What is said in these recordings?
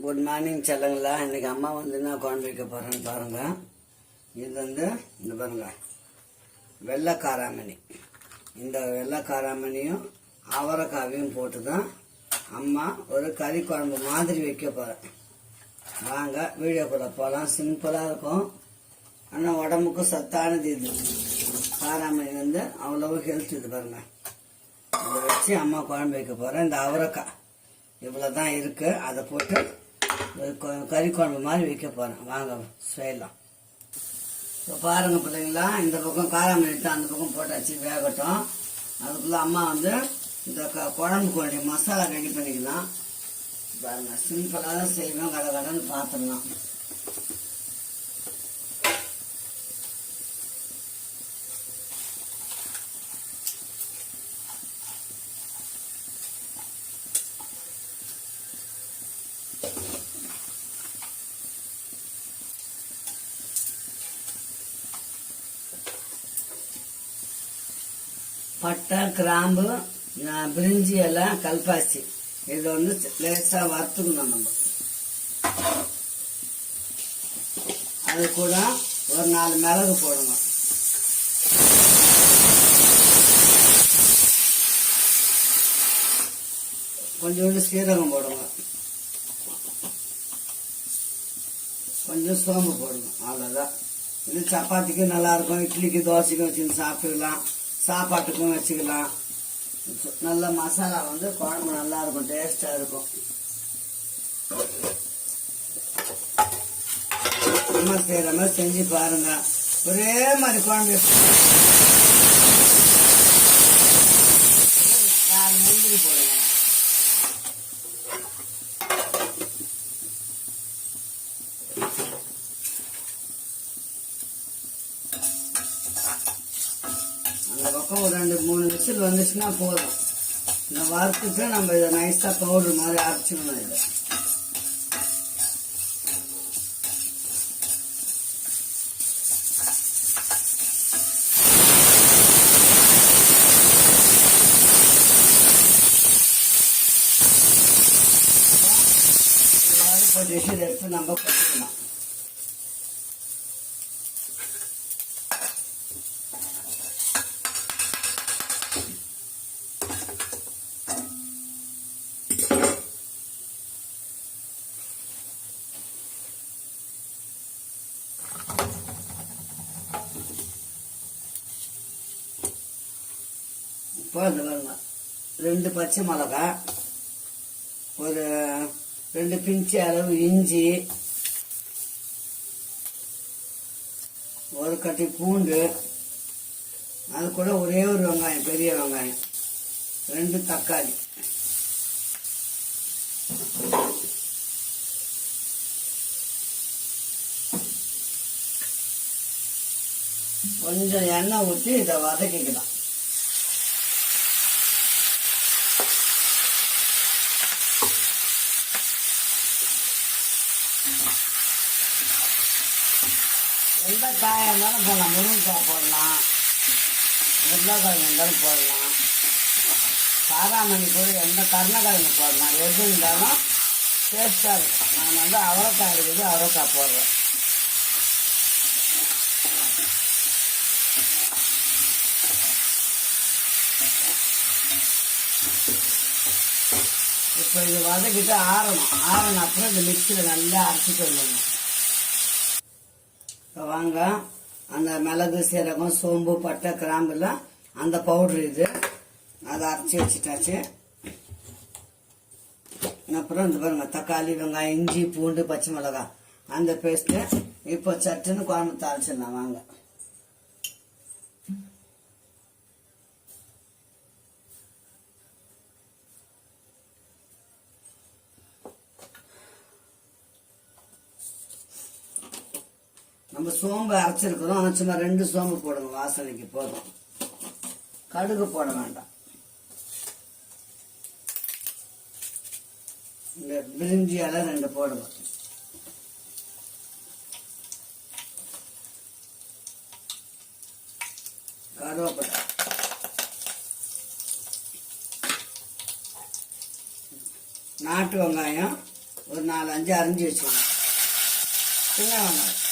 Good morning செல்லுங்களா. இன்றைக்கி அம்மா வந்து என்ன குழம்பு வைக்க போகிறேன்னு பாருங்கள். இது வந்து இந்த பாருங்கள் வெள்ளை காராமணி. இந்த வெள்ளை காராமணியும் அவரைக்காவையும் போட்டு தான் அம்மா ஒரு கறி குழம்பு மாதிரி வைக்க போகிறேன். வாங்க வீடியோக்குள்ளே போகலாம். சிம்பிளாக இருக்கும், ஆனால் உடம்புக்கும் சத்தானது. இது காராமணி வந்து அவ்வளவு ஹெல்த். இது பாருங்கள், அதை வச்சு அம்மா குழம்பு வைக்க போகிறேன். இந்த அவரைக்காய் இவ்வளோ தான் இருக்குது, அதை போட்டு கறி குழம்பு மாதிரி வைக்க போகிறேன். வாங்க செய்யலாம். இப்போ பாருங்கள் பிள்ளைங்களா, இந்த பக்கம் காராமணி எடுத்து அந்த பக்கம் போட்டாச்சு, வேகட்டும். அதுக்குள்ளே அம்மா வந்து இந்த குழம்புக்கு வேண்டிய மசாலா ரெடி பண்ணிக்கலாம். பாருங்கள், சிம்பிளாக தான் செய்வேன், கடை கடைன்னு பார்த்துடலாம். பட்டை, கிராம்பு, பிரிஞ்சி இலை, கல்பாசி இது வந்து லேசாக வறுத்துக்கணும். நம்ம அது கூட ஒரு 4 மிளகு போடணும். கொஞ்சோண்டு சீரகம் போடுங்க, கொஞ்சம் சோம்பு போடணும். அவ்வளோதான். இது சப்பாத்திக்கு நல்லாயிருக்கும், இட்லிக்கு தோசைக்கும் வச்சு சாப்பிட்டுக்கலாம், சாப்பாட்டுக்கும் வச்சுக்கலாம். நல்ல மசாலா வந்து குழம்பு நல்லா இருக்கும், டேஸ்டாக இருக்கும். அம்மா செய்கிற மாதிரி செஞ்சு பாருங்க. ஒரே மாதிரி குழம்பு 4 முந்திரி போடுங்க. அந்த பக்கம் ஒரு 2-3 விசில் வந்துச்சுன்னா போதும். இந்த வறுத்துட்டு நம்ம இதை நைஸாக பவுடர் மாதிரி அரைச்சிக்கணும். இதை விசில் எடுத்து நம்ம கொட்டிக்கலாம். இப்போ இந்த பாருங்க, 2 பச்சை மிளகாய், ஒரு 2 பிஞ்சு அளவு இஞ்சி, ஒரு கட்டி பூண்டு, அது கூட ஒரே ஒரு வெங்காயம், பெரிய வெங்காயம், 2 தக்காளி, கொஞ்சம் எண்ணெய் ஊற்றி இதை வதக்கிக்கலாம். எந்த காயாக இருந்தாலும் போடலாம், முருங்கைக்காய் போடலாம், உருளைக்கிழங்கு இருந்தாலும் போடலாம், காராமணி கூட எந்த கருணக்கிழங்கு போடலாம். எது இருந்தாலும் டேஸ்டாக இருக்கும். நான் வந்து அவரைக்காய் இருக்குது, அவரைக்காய் போடுறேன். இப்போ இது வதக்கிட்டு ஆறணும் அப்புறம் இந்த மிக்சியில் நல்லா அரைச்சிட்டு வந்துடணும். இப்போ வாங்க, அந்த மிளகு, சீரகம், சோம்பு, பட்டை, கிராம்புலாம் அந்த பவுட்ரு இது, அதை அரைச்சி வச்சுட்டாச்சு. அப்புறம் இந்த பாருங்க, தக்காளி, வெங்காயம், இஞ்சி, பூண்டு, பச்சை மிளகாய் அந்த பேஸ்ட்டு. இப்போ சட்டுன்னு குழம்பு தாளிச்சிடலாம். வாங்க. நம்ம சோம்பு அரைச்சிருக்கிறோம், ஆனால் சும்மா 2 சோம்பு போடுங்க, வாசனைக்கு போதும். கடுகு போட வேண்டாம். இந்த பிரிஞ்சி இலை 2 போடுங்க. கருவேப்பிலை, நாட்டு வெங்காயம் ஒரு 4-5 அரிஞ்சு வச்சுக்கணும். சின்ன வெங்காயம்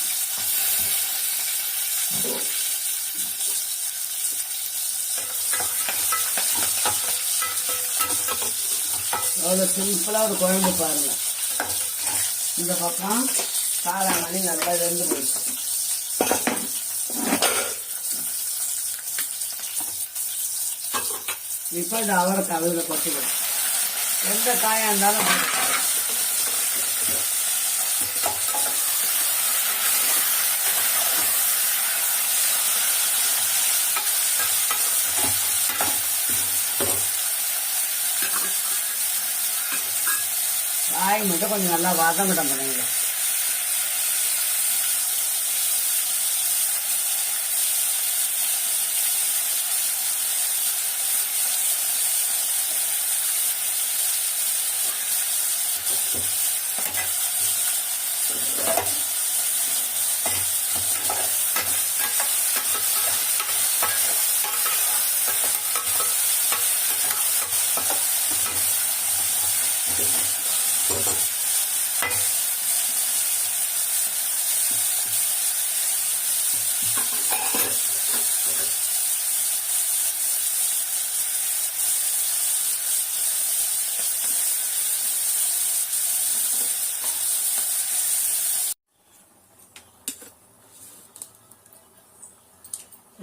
அவ்வளோ சிம்பிளாக ஒரு குழம்பு பாருங்கள். இந்த பக்கம் காராமணி நல்லா வெந்து போயிடுச்சு. இப்போ இந்த அவரைக்காய் அதில் கொட்டிக்கணும். எந்த காயாக இருந்தாலும் காய் மட்டும் கொஞ்சம் நல்லா வதங்கட்டும் பண்ணுங்க.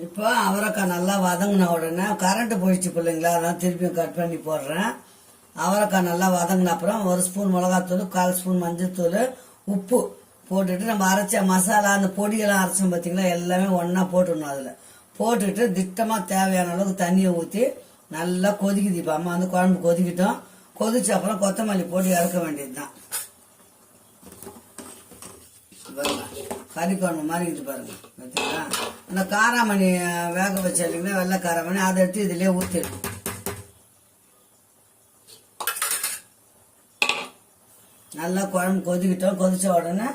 இப்போ அவரைக்காய் நல்லா வதங்கின உடனே கரண்ட் போயிடுச்சு பிள்ளைங்களா, அதான் திருப்பியும் கட் பண்ணி போடுறேன். அவரைக்காய் நல்லா வதங்கின அப்புறம் 1 ஸ்பூன் மிளகாத்தூள், 1/4 ஸ்பூன் மஞ்சள்தூள், உப்பு போட்டுட்டு நம்ம அரைச்ச மசாலா அந்த பொடியெல்லாம் அரைச்சோம் பார்த்தீங்களா, எல்லாமே ஒன்றா போட்டுடணும். அதில் போட்டுட்டு திட்டமாக தேவையான அளவுக்கு தண்ணியை ஊற்றி நல்லா கொதிக்குது. இப்போ அம்மா வந்து குழம்பு கொதிக்கிட்டோம். கொதிச்ச அப்புறம் கொத்தமல்லி போட்டு இறக்க வேண்டியது தான். கறி குழம்பு மாதிரி இது பாருங்க பார்த்தீங்களா. இந்த காராமணி வேக வச்சு இல்லைங்கன்னா வெள்ளை காராமணி அதை எடுத்து இதுலேயே ஊற்றிடும். நல்லா குழம்பு கொதிக்கிட்டோம். கொதிச்ச உடனே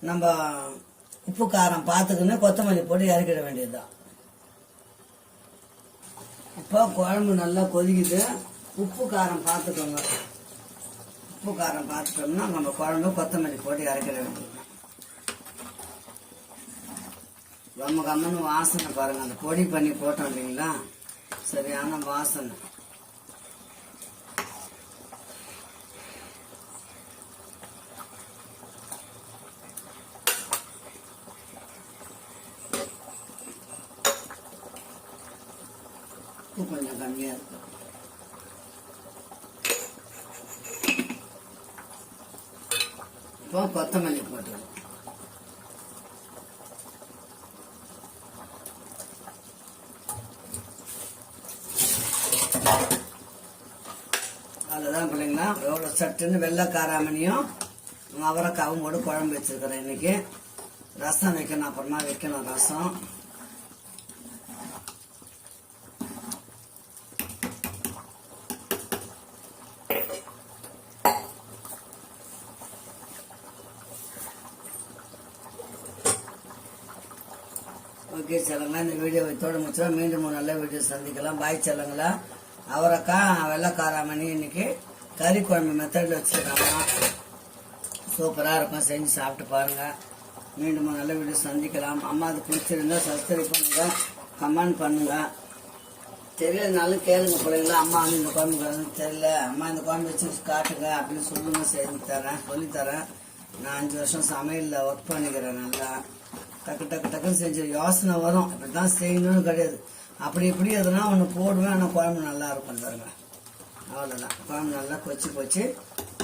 நம்ம உப்பு காரம் பார்த்துக்கின்னு கொத்தமல்லி போட்டு இறக்கிட வேண்டியதுதான். இப்போ குழம்பு நல்லா கொதிக்குது. உப்பு காரம் பார்த்துக்கோங்க. உப்பு காரம் பார்த்துட்டோம்னா நம்ம குழம்பு கொத்தமல்லி போட்டு இறக்கிட வேண்டியது. ரொம்ப கம்மனு வாசனை பாருங்க. அந்த பொடி பண்ணி போட்டோம் இல்லைங்களா, சரியான வாசனை. உப்பு கொஞ்சம் கம்மியா இருக்கு. இப்போ கொத்தமல்லி போட்டுருவோம். அதுதான் பிள்ளைங்களா, எவ்வளோ சட்டுன்னு வெள்ளை காராமணியும் அவரைக்காவும் போட்டு குழம்பு வச்சிருக்கிறேன். இன்னைக்கு ரசம் வைக்கணும், அப்புறமா வைக்கணும் ரசம். ஓகே செல்லுங்களா, இந்த வீடியோ இதோட முடிச்சோம். மீண்டும் ஒரு நல்ல வீடியோ சந்திக்கலாம். பாய் செல்லுங்களா. அவரைக்காய் வெள்ளை காராமணி இன்னைக்கு கறி குழம்பு மெத்தடில் வச்சுருக்காங்க. சூப்பராக இருக்கும், செஞ்சு சாப்பிட்டு பாருங்க. மீண்டும் நல்ல வீடியோ சந்திக்கலாம். அம்மா அது பிடிச்சிருந்தா சப்ஸ்கிரைப் பண்ணுங்க, கமெண்ட் பண்ணுங்க. தெரியலனாலும் கேளுங்க பிள்ளைங்களா. அம்மா வந்து இந்த குழம்பு தெரியல, அம்மா இந்த குழம்பு வச்சு காட்டுங்க அப்படின்னு சொல்லுங்க, செஞ்சு தரேன், சொல்லித்தரேன். நான் 5 வருஷம் சமையலில் ஒர்க் பண்ணிக்கிறேன். நல்லா டக்கு டக்கு டக்குன்னு செஞ்சு யோசனை வரும், இப்படி தான் செய்யணும்னு கிடையாது. அப்படி இப்படி எதுனா ஒன்று போடுவேன், ஆனால் குழம்பு நல்லா இருக்கும் பாருங்க. அவ்வளோதான், குழம்பு நல்லா கொச்சு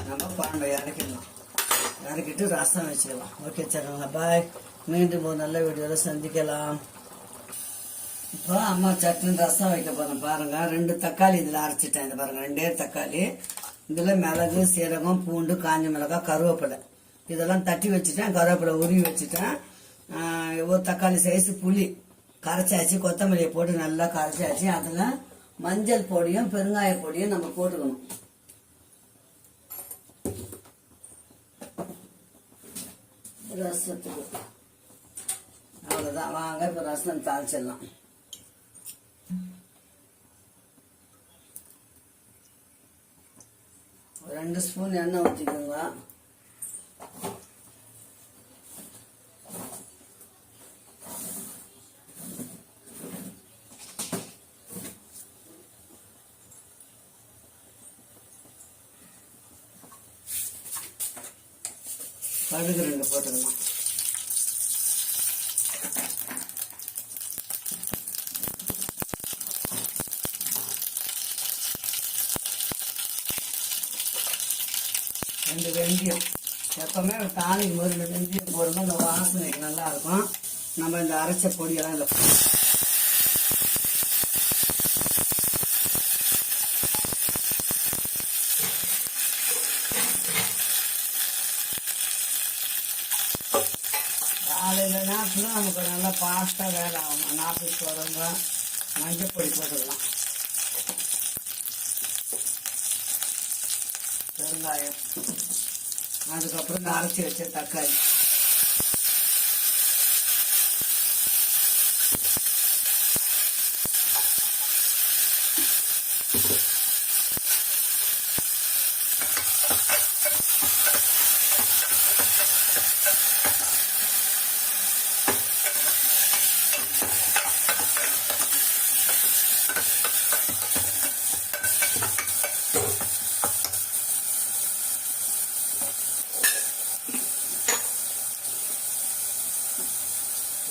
நம்ம குழம்பை இறக்கிடலாம். இறக்கிட்டு ரசம் வச்சுக்கலாம். ஓகே சரிங்களா, பாய். மீண்டும் ஒரு நல்ல வீடியோவில் சந்திக்கலாம். இப்போ அம்மா சட்னி ரசம் வைக்க போகிறேன் பாருங்க. 2 தக்காளி இதில் அரைச்சிட்டேன். இது பாருங்க, 2 தக்காளி. இதில் மிளகு, சீரகம், பூண்டு, காஞ்ச மிளகாய், கருவேப்பிலை இதெல்லாம் தட்டி வச்சுட்டேன். கருவேப்பிலை உருவி வச்சுட்டேன். ஒரு தக்காளி சைஸ் புளி கரைச்சாச்சு. கொத்தமல்லியை போட்டு நல்லா கரைச்சாச்சு. அதில் மஞ்சள் பொடியும் பெருங்காய பொடியும் நம்ம போட்டுக்கணும். ரசத்துக்கு அவ்வளோதான். வாங்க இப்போ ரசம் தாளிச்சிடலாம். 2 ஸ்பூன் எண்ணெய் ஊற்றிக்கோங்க. கடுகு 2 போட்டுக்கலாம். ரெண்டு வெந்தயம். எப்பவுமே தாளிக்கும் போது 2 வெந்தயம் போடும்போது அந்த வாசனைக்கு நல்லா இருக்கும். நம்ம இந்த அரைச்ச பொடியெல்லாம் இந்த காலையில் நேரத்தில் நமக்கு நல்லா ஃபாஸ்ட்டாக வேலை ஆகும். நாற்பது வரவங்க மஞ்சள் பொடி போட்டுக்கலாம். பெருங்காயம், அதுக்கப்புறம் இந்த அரைச்சி வச்ச தக்காளி,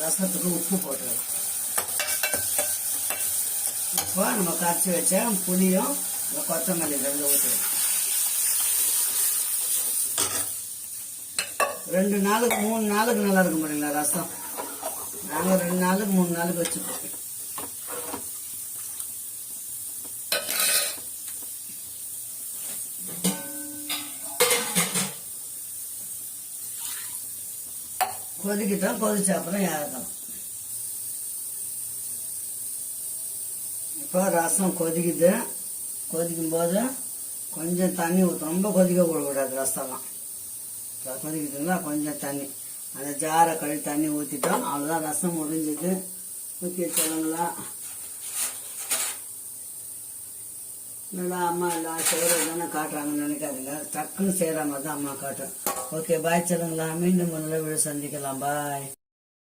ரசத்துக்கு உப்பு போட்டுக்கலாம். இப்போ நம்ம கரைச்சி வச்ச புளியும் இந்த கொத்தமல்லி 2 ஊற்றுக்கலாம். 2 நாளுக்கு 3 நாளுக்கு நல்லா இருக்க முடியல ரசம். நாங்கள் 2 நாளுக்கு 3 நாளுக்கு வச்சுப்போம். கொதிக்கிட்டோம், கொதிச்ச அப்புறம் இறக்கணும். இப்போ ரசம் கொதிக்குது. கொதிக்கும் போது கொஞ்சம் தண்ணி ஊற்றும். ரொம்ப கொதிக்க கூடாது ரசம்லாம். கொதிக்குதுங்களா, கொஞ்சம் தண்ணி, அந்த ஜாரை கழுவி தண்ணி ஊற்றிட்டோம். அவ்வளோதான், ரசம் முடிஞ்சுது. ஊற்றி வச்சாலுங்களா, நல்லா அம்மா எல்லாம் செய்கிறது தானே காட்டுறாங்கன்னு நினைக்காதுங்க. டக்குன்னு செய்கிற மாதிரி தான் அம்மா காட்டுறேன். ஓகே, பாய் சொல்லுங்களா. மீண்டும் நல்ல வீடு சந்திக்கலாம். பாய்.